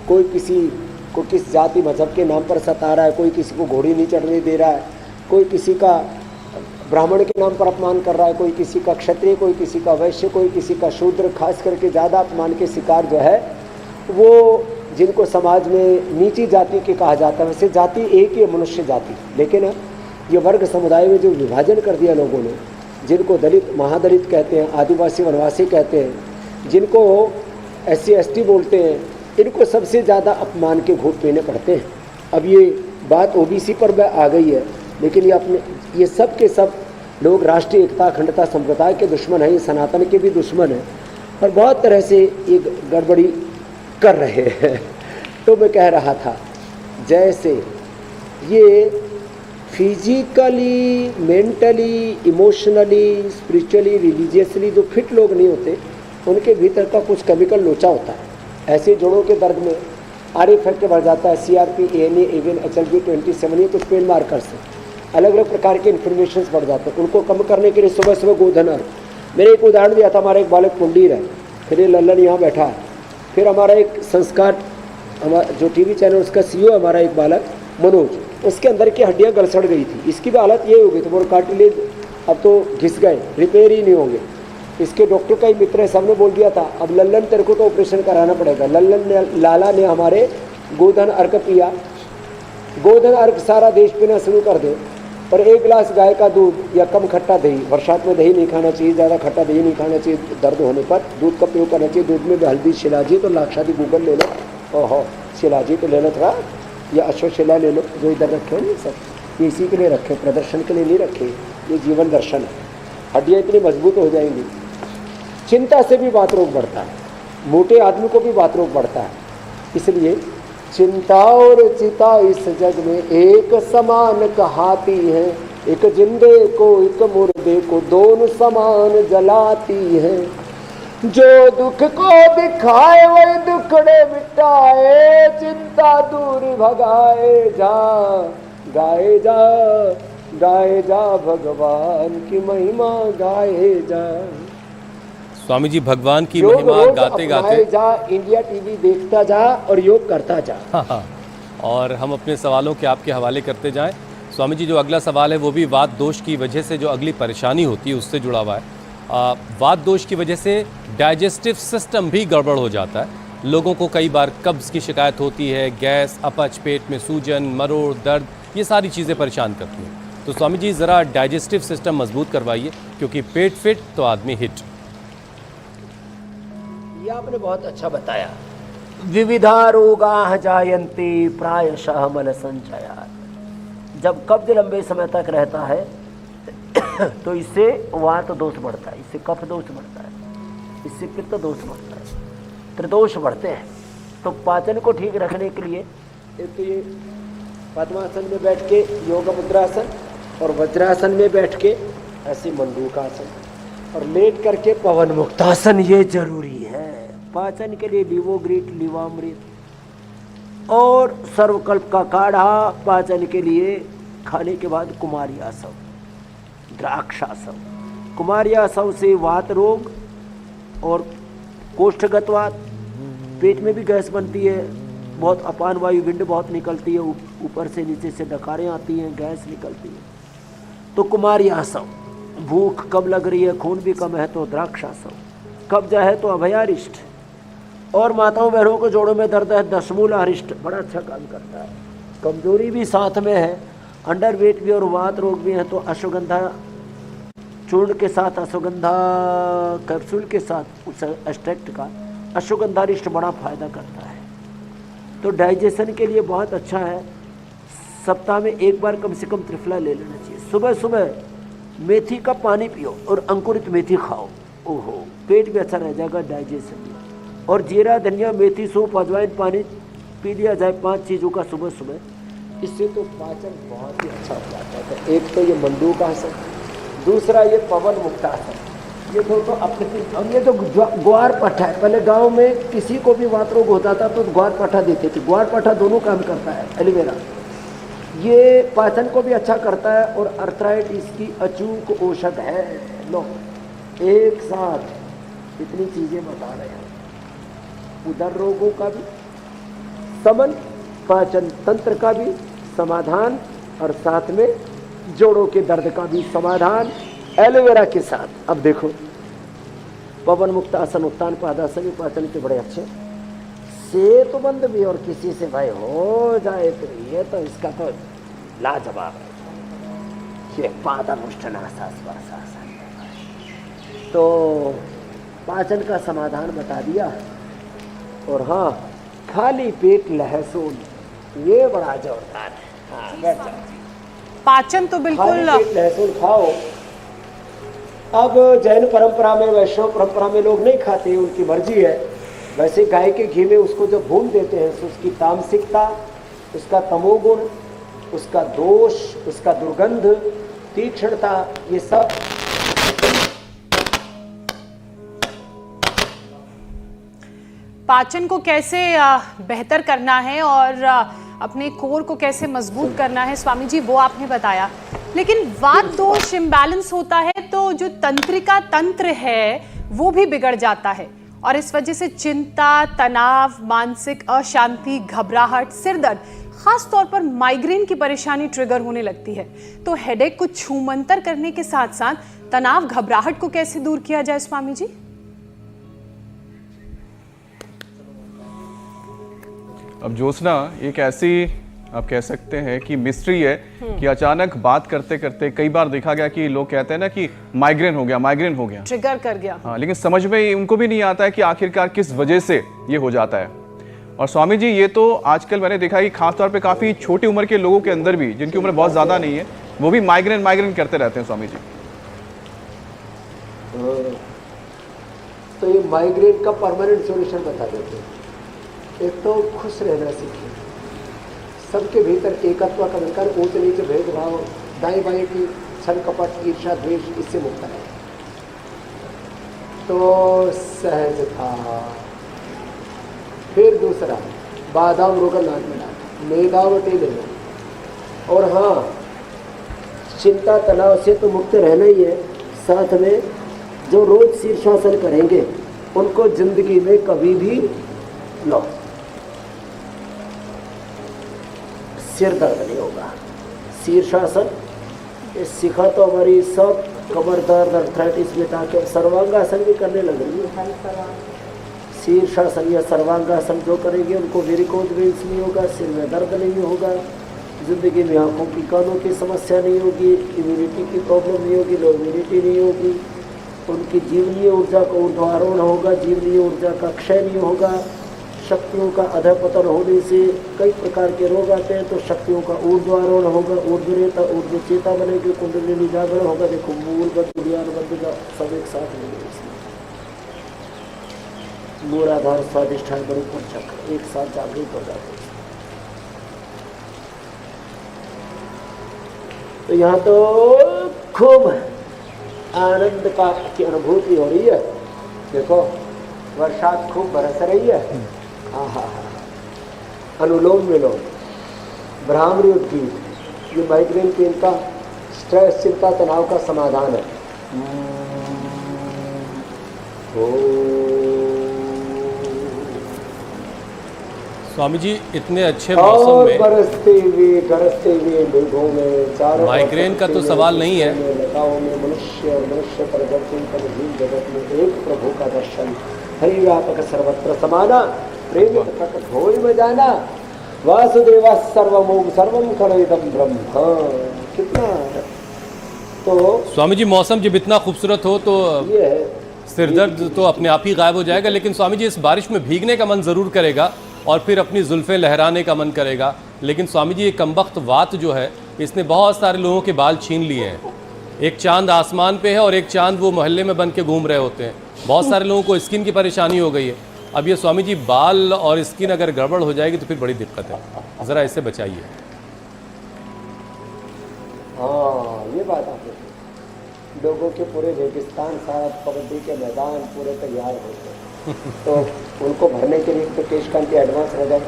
कोई किसी को किस जाति मजहब के नाम पर सता रहा है, कोई किसी को घोड़ी नहीं चढ़ने दे रहा है, कोई किसी का ब्राह्मण के नाम पर अपमान कर रहा है, कोई किसी का क्षत्रिय, कोई किसी का वैश्य, कोई किसी का शूद्र, खास करके ज़्यादा अपमान के शिकार जो है वो जिनको समाज में नीची जाति के कहा जाता है। वैसे जाति एक ही है, मनुष्य जाति, लेकिन ये वर्ग समुदाय में जो विभाजन कर दिया लोगों ने, जिनको दलित महादलित कहते हैं, आदिवासी वनवासी कहते हैं, जिनको SC ST बोलते हैं, इनको सबसे ज़्यादा अपमान के घूंट पीने पड़ते हैं। अब ये बात OBC पर आ गई है, लेकिन ये सब के सब लोग राष्ट्रीय एकता अखंडता संप्रदाय के दुश्मन हैं, ये सनातन के भी दुश्मन हैं, और बहुत तरह से ये गड़बड़ी कर रहे हैं। तो मैं कह रहा था, जैसे ये physically, mentally, emotionally, spiritually, religiously जो फिट लोग नहीं होते, उनके भीतर का कुछ केमिकल लोचा होता है। ऐसे जोड़ों के दर्द में आर इफेक्ट बढ़ जाता है, CRP, ANA, AVN, HLB 27, ये कुछ पेन मार्कर्स हैं, अलग अलग प्रकार के इन्फॉर्मेशन बढ़ जाते हैं। उनको कम करने के लिए सुबह सुबह गोधन अर्घ, मैंने एक उदाहरण दिया था, हमारा एक बालक पुंडीर है, फिर ये लल्लन यहाँ बैठा है, फिर हमारा एक संस्कार, हमारा जो TV चैनल उसका CEO हमारा एक बालक मनोज, उसके अंदर की हड्डियाँ गलसड़ गई थी, इसकी भी हालत ये हो गई थी, वो कार्टिलेज अब तो घिस गए, रिपेयर ही नहीं होंगे। इसके डॉक्टर का ही मित्र है, सबने बोल दिया था अब लल्लन तेरे को तो ऑपरेशन कराना पड़ेगा। लल्लन ने, लाला ने हमारे गोधन अर्घ पिया, गोधन अर्घ सारा देश पीना शुरू कर दे, पर 1 गिलास गाय का दूध या कम खट्टा दही, बरसात में दही नहीं खाना चाहिए, ज़्यादा खट्टा दही नहीं खाना चाहिए, दर्द होने पर दूध का प्रयोग करना चाहिए। दूध में भी हल्दी शिलाजी, तो लाक्षादी गूगल ले लो, ओहो शिलाजी तो लेना था, या अश्वशिला ले लो, जो इधर रखे हैं सब, ये इसी के लिए रखे, प्रदर्शन के लिए नहीं रखे, ये जीवन दर्शन है। हड्डियाँ इतनी मजबूत हो जाएंगी। चिंता से भी वात रोग बढ़ता है, मोटे आदमी को भी वात रोग बढ़ता है, इसलिए चिंता और चिता इस जग में एक समान कहाती है, एक जिंदे को एक मुर्दे को दोनों समान जलाती है। जो दुख को दिखाए वही दुखड़े मिटाए, चिंता दूर भगाए जा, गाए जा, गाए जा भगवान की महिमा गाए जा। स्वामी जी भगवान की महिमा गाते गाते जा, इंडिया TV देखता जा और योग करता जा। हाँ, और हम अपने सवालों के आपके हवाले करते जाएं। स्वामी जी जो अगला सवाल है वो भी वात दोष की वजह से जो अगली परेशानी होती है उससे जुड़ा हुआ है। वात दोष की वजह से डाइजेस्टिव सिस्टम भी गड़बड़ हो जाता है। लोगों को कई बार कब्ज़ की शिकायत होती है, गैस, अपच, पेट में सूजन, मरोड़, दर्द, ये सारी चीज़ें परेशान करती हैं। तो स्वामी जी ज़रा डाइजेस्टिव सिस्टम मजबूत करवाइए, क्योंकि पेट फिट तो आदमी हिट। ये आपने बहुत अच्छा बताया। विविधा रोगाः जायन्ते प्रायशः मल संचयात्। जब कब्ज लंबे समय तक रहता है तो इससे वात दोष बढ़ता है, इससे कफ दोष बढ़ता है, इससे पित्त दोष बढ़ता है, त्रिदोष बढ़ते हैं। तो पाचन को ठीक रखने के लिए एक तो ये पद्मासन में बैठ के योग मुद्रासन, और वज्रासन में बैठ के ऐसे मंडूकासन, और लेट करके पवन मुक्तासन, ये जरूरी है पाचन के लिए। लिवोग्रीट, लिवामृत और सर्वकल्प का काढ़ा पाचन के लिए। खाने के बाद कुमारी आसव, द्राक्षासव। कुमारी आसव से वात रोग और कोष्ठगत वात, पेट में भी गैस बनती है, बहुत अपान वायु विंड बहुत निकलती है, ऊपर से नीचे से डकारें आती हैं, गैस निकलती है, तो कुमारी आसव। भूख कब लग रही है, खून भी कम है, तो द्राक्षासव। कब्जा है तो अभयारिष्ट। और माताओं बहनों को जोड़ों में दर्द है, दशमूल अरिष्ट बड़ा अच्छा काम करता है। कमजोरी भी साथ में है, अंडरवेट भी और वात रोग भी है, तो अश्वगंधा चूर्ण के साथ, अश्वगंधा कैप्सूल के साथ उस एक्सट्रैक्ट का अश्वगंधारिष्ट बड़ा फायदा करता है। तो डाइजेशन के लिए बहुत अच्छा है। सप्ताह में एक बार कम से कम त्रिफला ले लेना चाहिए। सुबह सुबह मेथी का पानी पियो और अंकुरित मेथी खाओ, ओहो पेट भी अच्छा रह जाएगा, डाइजेशन भी। और जीरा, धनिया, मेथी, सूप, अजवाइन पानी पी लिया जाए, 5 चीज़ों का सुबह सुबह, इससे तो पाचन बहुत ही अच्छा हो जाता है। एक तो ये मंडूकासन, दूसरा ये पवन मुक्तासन। ये तो अपने हम ये तो ग्वार पट्टा है। पहले गांव में किसी को भी वात रोग होता था तो ग्वार पट्टा देते थे। ग्वार पट्टा दोनों काम करता है। एलोवेरा ये पाचन को भी अच्छा करता है और अर्थराइटिस की अचूक औषध है। लो एक साथ इतनी चीजें बता रहे हैं, उदर रोगों का भी समन, पाचन तंत्र का भी समाधान, और साथ में जोड़ों के दर्द का भी समाधान एलोवेरा के साथ। अब देखो पवन मुक्त आसन, उत्तान पादासन भी पाचन के बड़े अच्छे। सेतुबंद भी, और किसी से भाई हो जाए तो ये तो इसका तो लाजवाब है। ये पादानुष्ठानासन, तो पाचन का समाधान बता दिया। और हाँ, खाली पेट लहसुन, ये बड़ा जोरदार है। हाँ, बैठ जाओ। पाचन तो बिल्कुल खाली पेट लहसुन खाओ। अब जैन परंपरा में, वैष्णव परंपरा में लोग नहीं खाते, उनकी मर्जी है। वैसे गाय के घी में उसको जब भून देते हैं तो उसकी तामसिकता, उसका तमोगुण, उसका दोष, उसका दुर्गंध, तीक्ष्णता, ये सब पाचन को कैसे बेहतर करना है और अपने कोर को कैसे मजबूत करना है, स्वामी जी वो आपने बताया। लेकिन वात दोष इम्बैलेंस होता है तो जो तंत्रिका तंत्र है वो भी बिगड़ जाता है, और इस वजह से चिंता, तनाव, मानसिक अशांति, घबराहट, सिरदर्द, खास तौर पर माइग्रेन की परेशानी ट्रिगर होने लगती है। तो हेडेक को छूमंतर करने के साथ साथ तनाव, घबराहट को कैसे दूर किया जाए स्वामी जी? अब ज्योत्सना एक ऐसी आप कह सकते हैं कि मिस्ट्री है कि अचानक बात करते करते कई बार देखा गया कि लोग कहते हैं ना कि माइग्रेन हो गया, ट्रिगर कर गया। हाँ, लेकिन समझ में उनको भी नहीं आता है कि आखिरकार किस वजह से ये हो जाता है। और स्वामी जी ये तो आजकल मैंने देखा कि खासतौर पे काफी छोटी उम्र के लोगों के अंदर भी, जिनकी उम्र बहुत ज्यादा नहीं है, वो भी माइग्रेन करते रहते हैं स्वामी जी। तो ये माइग्रेन का परमानेंट सॉल्यूशन बता देते हैं। एक तो खुश रहना सीखिए, सबके भीतर एकत्व का विकार, ऊंच नीच भेदभाव, दाएं बाएं की छल कपट, ईर्ष्या, द्वेष, इससे मुक्त है। तो सहजता। फिर दूसरा, बादाम रोगन नाक में डाल, मेदावटी ले लो। और हाँ, चिंता तनाव से तो मुक्त रहना ही है। साथ में जो रोज शीर्षासन करेंगे उनको जिंदगी में कभी भी लो सिर दर्द नहीं होगा। शीर्षासन ये सीखा तो हमारी सब कमर दर्द, अर्थराइटिस में, ताकि सर्वांगासन भी करने लग रही है। शीर्षासन या सर्वांगासन जो करेंगे उनको वेरिकोज वेन्स नहीं होगा, सिर में दर्द नहीं होगा, जिंदगी में आंखों की, कानों की समस्या नहीं होगी, इम्यूनिटी की प्रॉब्लम नहीं होगी, लो इम्यूनिटी नहीं होगी, उनकी जीवनीय ऊर्जा का ऊर्ध्वारोहण होगा, जीवनीय ऊर्जा का क्षय नहीं होगा। शक्तियों का अधपतन होने से कई प्रकार के रोग आते हैं, तो शक्तियों का ऊर्ध्वारोहण होगा, ऊर्ध्वरेता ऊर्ध्वचेता बनेगी, कुंडलिनी जागरण होगा। देखो मूल बद्ध, ज्ञान बद्ध का सब एक साथ मिलेगा। मूलाधार, स्वादिष्ठान, बरूपर चक्र एक साथ जागृत हो जाते हैं। तो यहाँ तो खूब आनंद की अनुभूति हो रही है। देखो बरसात खूब बरस रही है। आहा, अनुलोम विलोम, भ्रामरी उद्गीत, ये माइग्रेन पेन का, स्ट्रेस, चिंता, तनाव का समाधान है। स्वामी जी इतने अच्छे मौसम और में बरसते हुए गरजते हुए मेघों में चारों माइग्रेन का तो सवाल नहीं है। लताओं में मनुष्य और मनुष्य पर जीव जगत में एक प्रभु का दर्शन, हरि व्यापक सर्वत्र समाना, प्रेम प्रकट होई में जाना, वासुदेवा सर्वमोम सर्वम खलविदं ब्रह्म। कितना तो स्वामी जी मौसम जब इतना खूबसूरत हो तो ये है। सिरदर्द तो अपने आप ही गायब हो जाएगा, लेकिन स्वामी जी इस बारिश में भीगने का मन जरूर करेगा और फिर अपनी जुल्फें लहराने का मन करेगा। लेकिन स्वामी जी ये कमबख्त वात जो है इसने बहुत सारे लोगों के बाल छीन लिए हैं। एक चांद आसमान पे है और एक चांद वो मोहल्ले में बन के घूम रहे होते हैं। बहुत सारे लोगों को स्किन की परेशानी हो गई है। अब ये स्वामी जी बाल और स्किन अगर गड़बड़ हो जाएगी तो फिर बड़ी दिक्कत है। ज़रा इससे बचाइए। हाँ, ये बात आपने कही। लोगों के पूरे रेगिस्तान सारा कबड्डी के मैदान पूरे तैयार होते हैं तो उनको भरने के लिए तो केश कांति एडवांस रह जाए,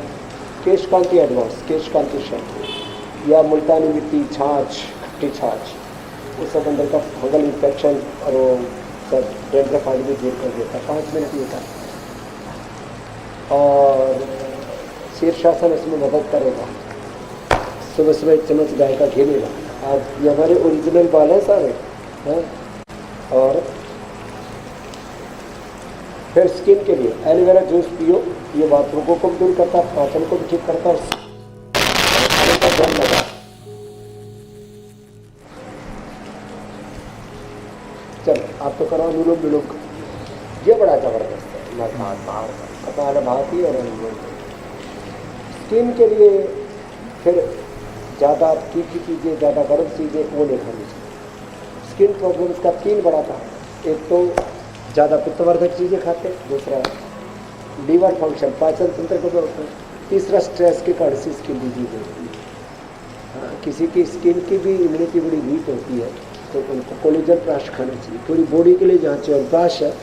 केश कांति एडवांस, केश कांति शैम्पू या मुल्तानी मिट्टी छाछ, खट्टी छाछ, उस सब अंदर का फंगल इन्फेक्शन और वो सब डेंड्रफ आदि भी दूर कर देता है। 5 मिनट ये का और शीर्षासन इसमें मदद करेगा। सुबह सुबह 1 चम्मच गाय का घी लेगा। आप ये हमारे ओरिजिनल बाल हैं सारे हैं। और फिर स्किन के लिए एलोवेरा जूस पियो, ये बाथरूमों को भी दूर करता है, पाचन को भी ठीक करता है। खाने का ध्यान लगा। चल आप तो करो अनुलोम विलोम, ये बड़ा जबरदस्त है। बाहर भाती और अनुलोम। स्किन के लिए फिर ज़्यादा तीखी चीज़ें, ज़्यादा गर्म चीज़ें वो नहीं खानी चाहिए। स्किन प्रॉब्लम्स का 3 बड़ा कारण, एक तो ज़्यादा पित्तवर्धक चीज़ें खाते, दूसरा लीवर फंक्शन, पाचन तंत्र को बढ़ता है, तीसरा स्ट्रेस के कारण से स्किन डिजीज होती है। किसी की स्किन की भी इम्यूनिटी बड़ी वीक होती है तो उनको कोलेजन प्राश खाना चाहिए। पूरी बॉडी के लिए जहाँ च्यवनप्राश है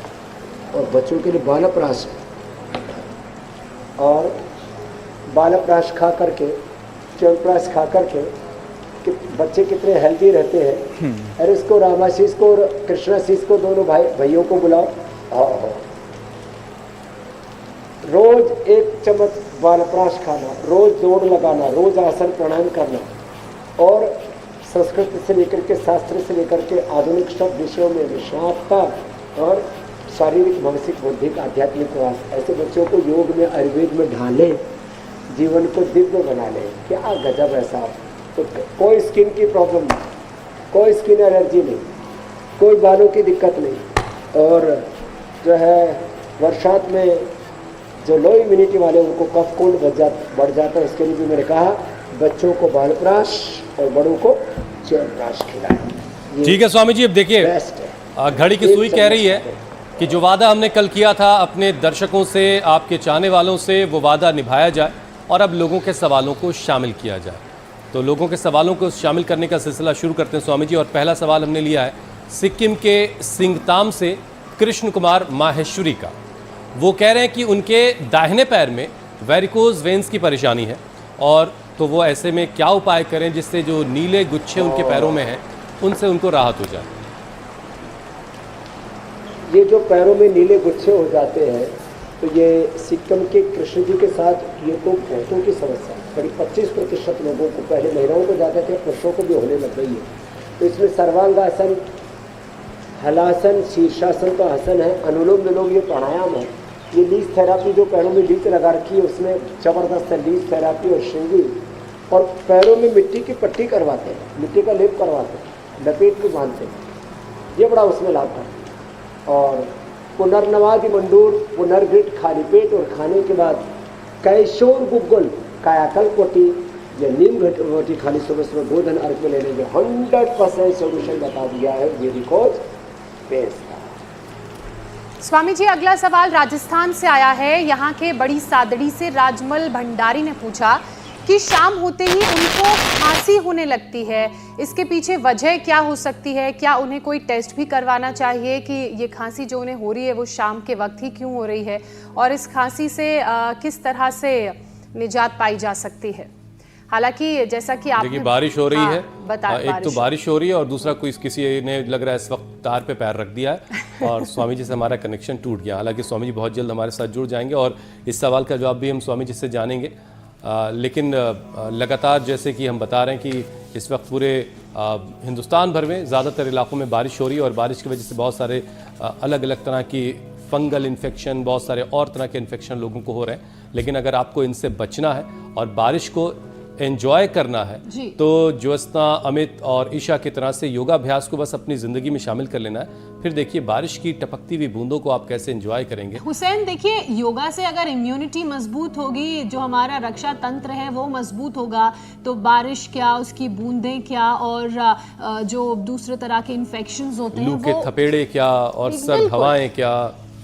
और बच्चों के लिए बालप्राश है। और बालप्राश खा करके, च्यवनप्राश खा करके कि बच्चे कितने हेल्दी रहते हैं। अरे इसको रामाशीष को और कृष्णाशीष को, दोनों भाइयों को बुलाओ। रोज 1 चम्मच बालप्राश खाना, रोज दौड़ लगाना, रोज आसन प्राणायाम करना और संस्कृत से लेकर के, शास्त्र से लेकर के आधुनिक सब विषयों में विषाक्तता और शारीरिक, मानसिक, बौद्धिक, आध्यात्मिक प्रयास, ऐसे बच्चों को योग में, आयुर्वेद में ढालें, जीवन को दिव्य बना लें। क्या गजब है साहब। तो कोई स्किन की प्रॉब्लम नहीं, कोई स्किन एलर्जी नहीं, कोई बालों की दिक्कत नहीं। और जो है बरसात में जो लो इम्यूनिटी वाले उनको कफ कोल्ड बढ़ जाता है। इसके लिए भी मैंने कहा बच्चों को बालप्राश और बड़ों को च्यवनप्राश खिलाएं। ठीक है स्वामी जी, अब देखिए बेस्ट है। घड़ी की सुई कह रही है कि जो वादा हमने कल किया था अपने दर्शकों से, आपके चाहने वालों से, वो वादा निभाया जाए और अब लोगों के सवालों को शामिल किया जाए। तो लोगों के सवालों को शामिल करने का सिलसिला शुरू करते हैं स्वामी जी। और पहला सवाल हमने लिया है सिक्किम के सिंगताम से कृष्ण कुमार माहेश्वरी का। वो कह रहे हैं कि उनके दाहिने पैर में वेरिकोज वेन्स की परेशानी है, और तो वो ऐसे में क्या उपाय करें जिससे जो नीले गुच्छे उनके पैरों में हैं उनसे उनको राहत हो जाए। ये जो पैरों में नीले गुच्छे हो जाते हैं तो ये सिक्किम के कृष्ण जी के साथ ये तो बहुतों की समस्या है। करीब 25% लोगों को, पहले महिलाओं को जाते थे, पुरुषों को भी होने लग गई है। तो इसमें सर्वांगासन, हलासन, शीर्षासन तो आसन है, अनुलोम विलोम ये प्राणायाम है। ये लीज थेरापी जो पैरों में लीज लगा रखी है उसमें जबरदस्त है, लीज थेरापी और श्रृंगी। और पैरों में मिट्टी की पट्टी करवाते हैं, मिट्टी का लेप करवाते हैं, लपेट के बांधते हैं, ये बड़ा उसमें लाभ है। और पुनर्नवादि मंडूर, पुनर्घृत खाली पेट और खाने के बाद कैशोर गुग्गुल, कायाकल्प रोटी या नीम रोटी खाली सुबह सुबह गोधन अर्घ में लेने के 100% सोल्यूशन बता दिया है वेरिकोज वेन्स का। स्वामी जी अगला सवाल राजस्थान से आया है। यहाँ के बड़ी सादड़ी से राजमल भंडारी ने पूछा कि शाम होते ही उनको खांसी होने लगती है, इसके पीछे वजह क्या हो सकती है? क्या उन्हें कोई टेस्ट भी करवाना चाहिए कि ये खांसी जो उन्हें हो रही है वो शाम के वक्त ही क्यों हो रही है, और इस खांसी से किस तरह से निजात पाई जा सकती है? हालांकि जैसा कि आपने देखिए बारिश हो रही है, एक तो बारिश हो रही है और दूसरा किसी ने लग रहा है इस वक्त तार पे पैर रख दिया है और स्वामी जी से हमारा कनेक्शन टूट गया। हालांकि स्वामी जी बहुत जल्द हमारे साथ जुड़ जाएंगे और इस सवाल का जवाब भी हम स्वामी जी से जानेंगे। लेकिन लगातार जैसे कि हम बता रहे हैं कि इस वक्त पूरे हिंदुस्तान भर में ज़्यादातर इलाकों में बारिश हो रही है और बारिश की वजह से बहुत सारे अलग अलग तरह की फंगल इन्फेक्शन, बहुत सारे और तरह के इन्फेक्शन लोगों को हो रहे हैं। लेकिन अगर आपको इनसे बचना है और बारिश को एंजॉय करना है तो ज्योत्सना, अमित और ईशा की तरह से योगाभ्यास को बस अपनी जिंदगी में शामिल कर लेना है। फिर देखिए बारिश की टपकती हुई बूंदों को आप कैसे एंजॉय करेंगे। हुसैन, देखिए योगा से अगर इम्यूनिटी मजबूत होगी, जो हमारा रक्षा तंत्र है वो मजबूत होगा, तो बारिश क्या, उसकी बूंदें क्या, और जो दूसरे तरह के इन्फेक्शंस होते हैं, लू के थपेड़े क्या और सर्द हवाएं क्या,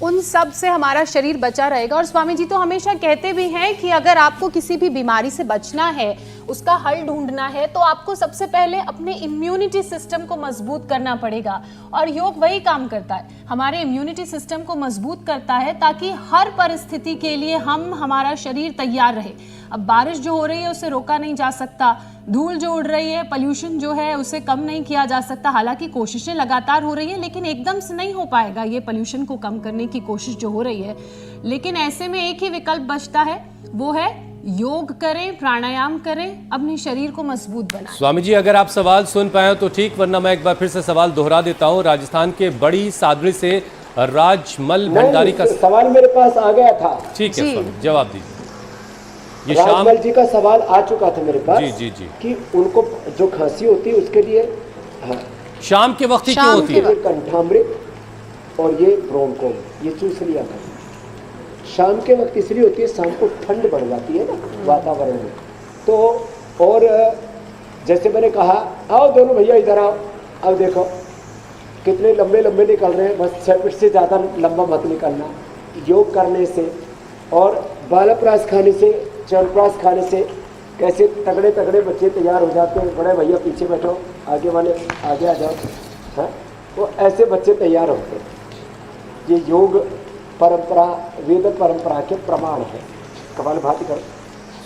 उन सब से हमारा शरीर बचा रहेगा। और स्वामी जी तो हमेशा कहते भी हैं कि अगर आपको किसी भी बीमारी से बचना है, उसका हल ढूंढना है, तो आपको सबसे पहले अपने इम्यूनिटी सिस्टम को मजबूत करना पड़ेगा। और योग वही काम करता है, हमारे इम्यूनिटी सिस्टम को मजबूत करता है ताकि हर परिस्थिति के लिए हमारा शरीर तैयार रहे। अब बारिश जो हो रही है उसे रोका नहीं जा सकता, धूल जो उड़ रही है, पोल्यूशन जो है उसे कम नहीं किया जा सकता। हालांकि कोशिशें लगातार हो रही है, लेकिन एकदम से नहीं हो पाएगा ये पोल्यूशन को कम करने की कोशिश जो हो रही है। लेकिन ऐसे में एक ही विकल्प बचता है, वो है योग करें, प्राणायाम करें, अपने शरीर को मजबूत बनाएं। स्वामी जी अगर आप सवाल सुन पाए तो ठीक, वरना मैं एक बार फिर से सवाल दोहरा देता हूँ। राजस्थान के बड़ी सादरी से राजमल भंडारी का सवाल मेरे पास आ गया था। ठीक है स्वामी, जवाब दीजिए। ये राजमल जी का सवाल आ चुका था मेरे पास। जी जी जी, कि उनको जो खांसी होती है उसके लिए शाम के वक्त ही क्यों होती है? कंठामृत और ये ब्रोंकोल ये चूस लिया था। शाम के वक्त इसलिए होती है, शाम को ठंड बढ़ जाती है ना वातावरण में। तो और जैसे मैंने कहा, आओ दोनों भैया इधर आओ, अब देखो कितने लंबे लंबे निकल रहे हैं। बस 6 फीट से ज़्यादा लंबा मत निकलना। योग करने से और बालप्रास खाने से, चवनप्राश खाने से कैसे तगड़े तगड़े बच्चे तैयार हो जाते हैं। बड़े भैया पीछे बैठो, आगे वाले आगे आ जाओ। हाँ, तो ऐसे बच्चे तैयार होते हैं। ये योग परंपरा, वेद परंपरा के प्रमाण है। कपालभाति करो।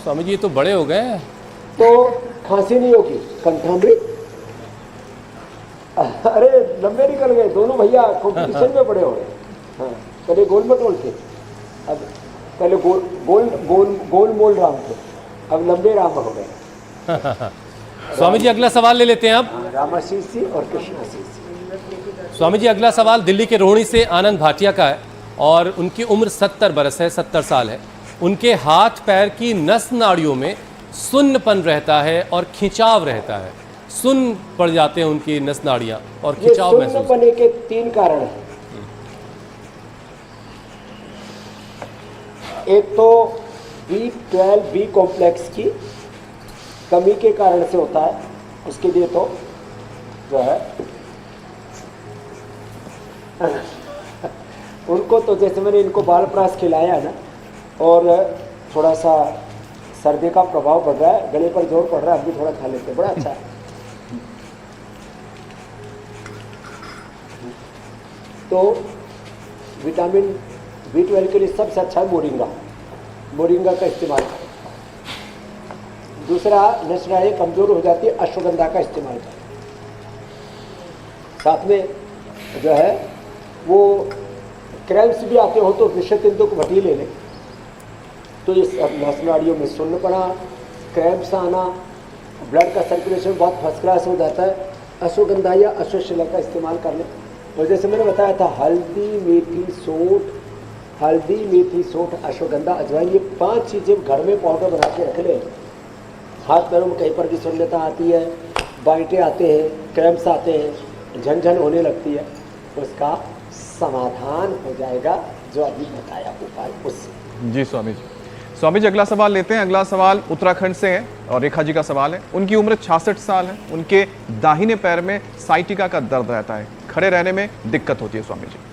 स्वामी जी ये तो बड़े हो गए हैं। तो खांसी नहीं होगी, कंठामृत। अरे लंबे निकल गए दोनों भैया, कॉम्पिटिशन में बड़े हो गए। हाँ, पहले गोल मटोल थे, अब पहले गोल मोल राम थे, अब लंबे राम हो गए। स्वामी जी अगला सवाल ले लेते हैं अब। रामाशीष जी और कृष्णाशीष जी। स्वामी जी अगला सवाल दिल्ली के रोहिणी से आनंद भाटिया का है और उनकी उम्र 70 बरस है, 70 साल है। उनके हाथ पैर की नस नाड़ियों में सुन्नपन रहता है और खिंचाव रहता है। सुन्न पड़ जाते हैं उनकी नस नाड़ियां और खिंचाव महसूस। सुन्नपने के 3 कारण हैं। एक तो B12 बी कॉम्प्लेक्स की कमी के कारण से होता है। उसके लिए तो जो है उनको तो जैसे मैंने इनको बालप्रास खिलाया है ना, और थोड़ा सा सर्दी का प्रभाव बढ़ रहा है, गले पर जोर पड़ रहा है, अभी थोड़ा खा लेते हैं, बड़ा अच्छा है। तो विटामिन B12 के लिए सबसे अच्छा है मोरिंगा। मोरिंगा का इस्तेमाल करें। दूसरा, नस नाड़ियाँ कमजोर हो जाती है, अश्वगंधा का इस्तेमाल करें। साथ में जो है वो क्रैम्प्स भी आते हो तो विषतिंदुक भटी ले लें, तो इस नस नाड़ियों में सुन्नपना, क्रैम्प्स आना, ब्लड का सर्कुलेशन बहुत फर्स्ट क्लास हो जाता है। अश्वगंधा या अश्वशिला का इस्तेमाल कर लें। और जैसे मैंने बताया था, हल्दी, मेथी, सोंठ, अश्वगंधा, अजवाइन, ये 5 चीज़ें घर में पाउडर बना के रख लें। हाथ पैरों में कहीं पर भी सुन्नता आती है, बाइटें आते हैं, क्रैम्प्स आते हैं, झनझन होने लगती है, उसका समाधान हो जाएगा जो अभी बताया उपाय उससे। जी स्वामी जी। स्वामी जी अगला सवाल लेते हैं। अगला सवाल उत्तराखंड से है और रेखा जी का सवाल है। उनकी उम्र 66 साल है। उनके दाहिने पैर में साइटिका का दर्द रहता है, खड़े रहने में दिक्कत होती है स्वामी जी।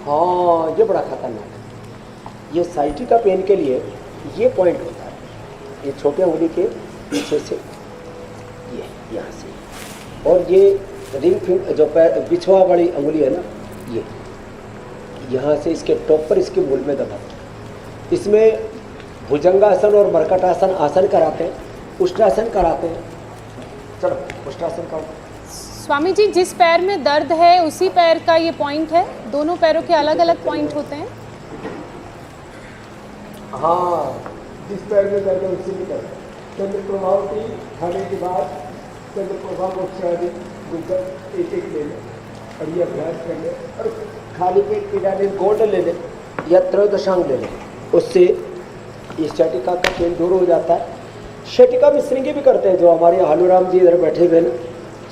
हाँ, ये बड़ा खतरनाक है। ये साइटिका पेन के लिए ये पॉइंट होता है, ये छोटे उंगली के पीछे से ये यहाँ से, और ये रिंग फिंगर जो पैर बिछुआ वाली अंगुली है ना, ये यहाँ से इसके टॉप पर इसके मूल में दबा। इसमें भुजंगासन और मर्कटासन आसन कराते हैं, उष्टासन कराते हैं। चलो उष्टासन करो। स्वामी जी, जिस पैर में दर्द है उसी पैर का ये पॉइंट है, दोनों पैरों के अलग अलग पॉइंट होते हैं? हाँ, जिस पैर में दर्द है उसी में दर्द। चंद्र प्रभाव की खाने के बाद चंद्र प्रभाव को एक एक ले लें और ये अभ्यास कर लें, और खाली पेट पीड़ाने गोल्ड ले लें या त्रयोदशांग ले लें, उससे ये शटिका का पेन दूर हो जाता है। शटिका में श्रृंगी भी करते हैं, जो हमारे हालूराम जी इधर बैठे हुए ना,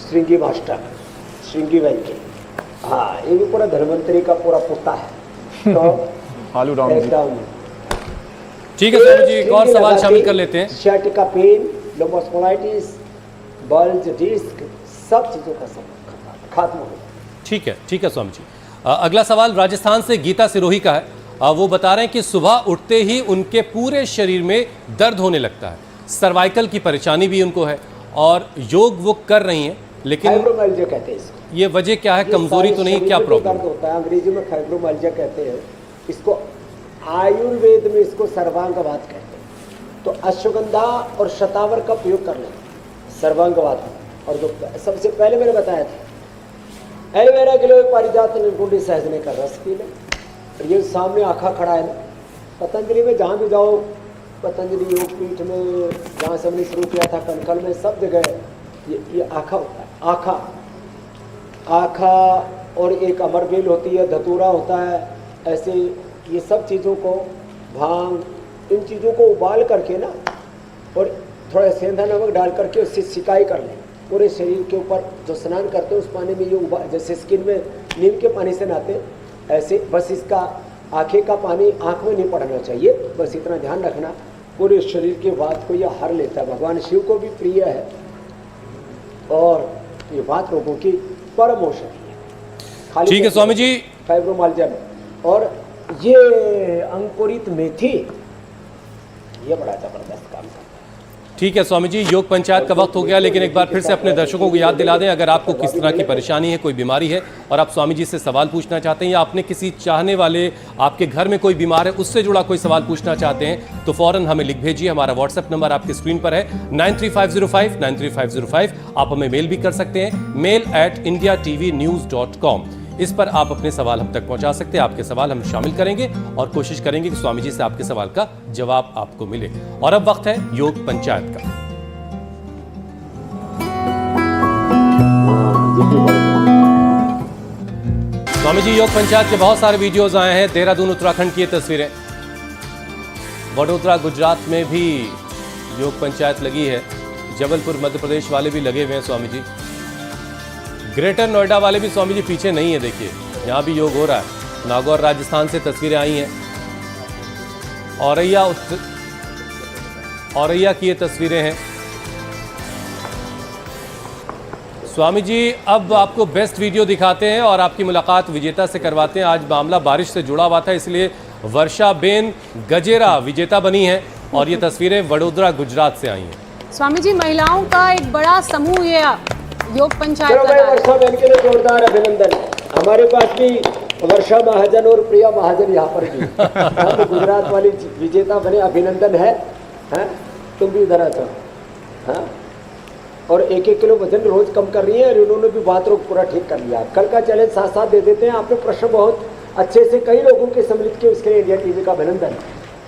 श्रृंगी मास्टर, श्रृंगी बन के, हाँ, ये भी पूरा धन्वंतरी का पूरा पुता है। तो हालूराम जी। ठीक है स्वामी जी, एक और सवाल शामिल कर लेते हैं। शटिका पेन, लोमोस्पोलाइटिस, बल्ज, डिस्क, सब चीज़ों का सब खत्म हो। ठीक है स्वामी जी। अगला सवाल राजस्थान से गीता सिरोही का है। वो बता रहे हैं कि सुबह उठते ही उनके पूरे शरीर में दर्द होने लगता है, सर्वाइकल की परेशानी भी उनको है, और योग वो कर रही हैं, लेकिन फाइब्रोमाइल्जिया कहते हैं इसको। ये वजह क्या है? कमजोरी तो नहीं, क्या प्रॉब्लम दर्द होता है, अंग्रेजी में फाइब्रोमाइल्जिया कहते हैं इसको, आयुर्वेद में इसको सर्वांगवात कहते हैं। तो अश्वगंधा और शतावर का प्रयोग कर लें सर्वांगवात में। और जो सबसे पहले मैंने बताया था, एलोवेरा गिलोय पारिजात निर्गुंडी सहजने का रस पी लें। ये सामने आखा खड़ा है ना, पतंजलि में जहाँ भी जाओ, पतंजलि योग पीठ में, जहाँ से हमने शुरू किया था कनकल में, सब जगह ये आखा होता है। आखा और एक अमरबेल होती है, धतूरा होता है, ऐसे ये सब चीज़ों को, भांग, इन चीज़ों को उबाल करके ना, और थोड़ा सेंधा नमक डाल करके उससे सिकाई कर लें पूरे शरीर के ऊपर। जो स्नान करते हैं उस पानी में ये उबाल, जैसे स्किन में नीम के पानी से नहाते हैं, ऐसे बस इसका आँखें का पानी आँख में नहीं पड़ना चाहिए, बस इतना ध्यान रखना। पूरे शरीर के वात को यह हर लेता है, भगवान शिव को भी प्रिय है, और ये वात रोगों की परम औषधि है। ठीक है स्वामी जी। फाइब्रोमाइल्जिया में, और ये अंकुरित मेथी, ये बड़ा जबरदस्त काम करता है। ठीक है स्वामी जी, योग पंचायत का वक्त हो गया, लेकिन एक बार फिर से अपने दर्शकों को याद दिला दें, अगर आपको किस तरह की परेशानी है, कोई बीमारी है, और आप स्वामी जी से सवाल पूछना चाहते हैं, या आपने किसी चाहने वाले, आपके घर में कोई बीमार है, उससे जुड़ा कोई सवाल पूछना चाहते हैं, तो फौरन हमें लिख भेजिए। हमारा व्हाट्सएप नंबर आपकी स्क्रीन पर है 9350593505। आप हमें मेल भी कर सकते हैं, mail@indiatv.news.com। इस पर आप अपने सवाल हम तक पहुंचा सकते हैं। आपके सवाल हम शामिल करेंगे और कोशिश करेंगे कि स्वामी जी से आपके सवाल का जवाब आपको मिले। और अब वक्त है योग पंचायत का। स्वामी जी, योग पंचायत के बहुत सारे वीडियोस आए हैं। देहरादून उत्तराखंड की ये तस्वीरें, वडोदरा गुजरात में भी योग पंचायत लगी है, जबलपुर मध्य प्रदेश वाले भी लगे हुए हैं स्वामी जी, ग्रेटर नोएडा वाले भी स्वामी जी पीछे नहीं है, देखिए यहाँ भी योग हो रहा है। नागौर राजस्थान से तस्वीरें आई हैं, औरैया की ये तस्वीरें हैं। स्वामी जी, अब आपको बेस्ट वीडियो दिखाते हैं और आपकी मुलाकात विजेता से करवाते हैं। आज मामला बारिश से जुड़ा हुआ था, इसलिए वर्षा बेन गजेरा विजेता बनी है, और ये तस्वीरें वडोदरा गुजरात से आई हैं। स्वामी जी, महिलाओं का एक बड़ा समूह ये योग पंचायत चलो भाई, लगा है। वर्षा बहन के लिए जोरदार अभिनंदन। हमारे पास भी वर्षा महाजन और प्रिया महाजन यहाँ पर भी, तो गुजरात वाली विजेता बने, अभिनंदन है। हैं, तुम भी इधर आ जाओ। हाँ, और 1-1 किलो वजन रोज कम कर रही है, और इन्होंने भी बात रोग पूरा ठीक कर लिया। कल का चैलेंज साथ साथ दे देते हैं। आपने प्रश्न बहुत अच्छे से कई लोगों के सम्मिलित किए, उसके लिए इंडिया टीवी का अभिनंदन।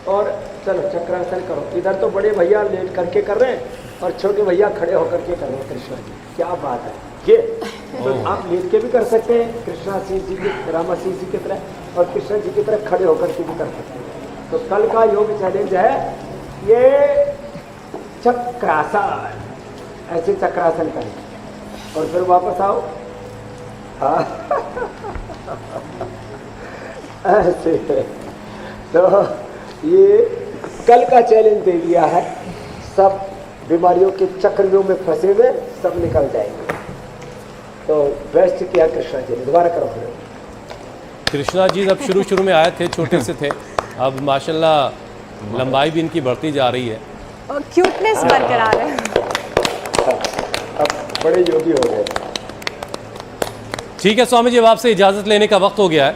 और चलो चक्रासन करो। इधर तो बड़े भैया लेट करके कर रहे हैं, और छोटे भैया खड़े होकर के कर रहे हैं। कृष्णा जी, क्या बात है ये। तो आप लेट के भी कर सकते हैं, कृष्णा सिंह जी की, रामा सिंह जी की तरह, और कृष्णा जी की तरह खड़े होकर के भी कर सकते हैं। तो कल का योग चैलेंज है ये चक्रासन। ऐसे चक्रासन करें और फिर वापस आओ। हाँ ऐसे। तो ये कल का चैलेंज दे दिया है। सब बीमारियों के चक्रव्यूह में फंसे हुए सब निकल जाएंगे। तो बेस्ट किया कृष्णा जी ने, दोबारा करो फिर। कृष्णा जी जब शुरू में आए थे, छोटे से थे, अब माशाल्लाह लंबाई भी इनकी बढ़ती जा रही है और क्यूटनेस बरकरार है। बड़े योगी हो गए। ठीक है स्वामी जी, अब आपसे इजाजत लेने का वक्त हो गया है।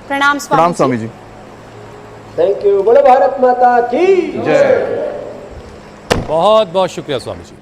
प्रणाम प्रणाम स्वामी स्वामी जी। जी। Thank you. बोलो भारत माता की जय। बहुत बहुत शुक्रिया स्वामी जी।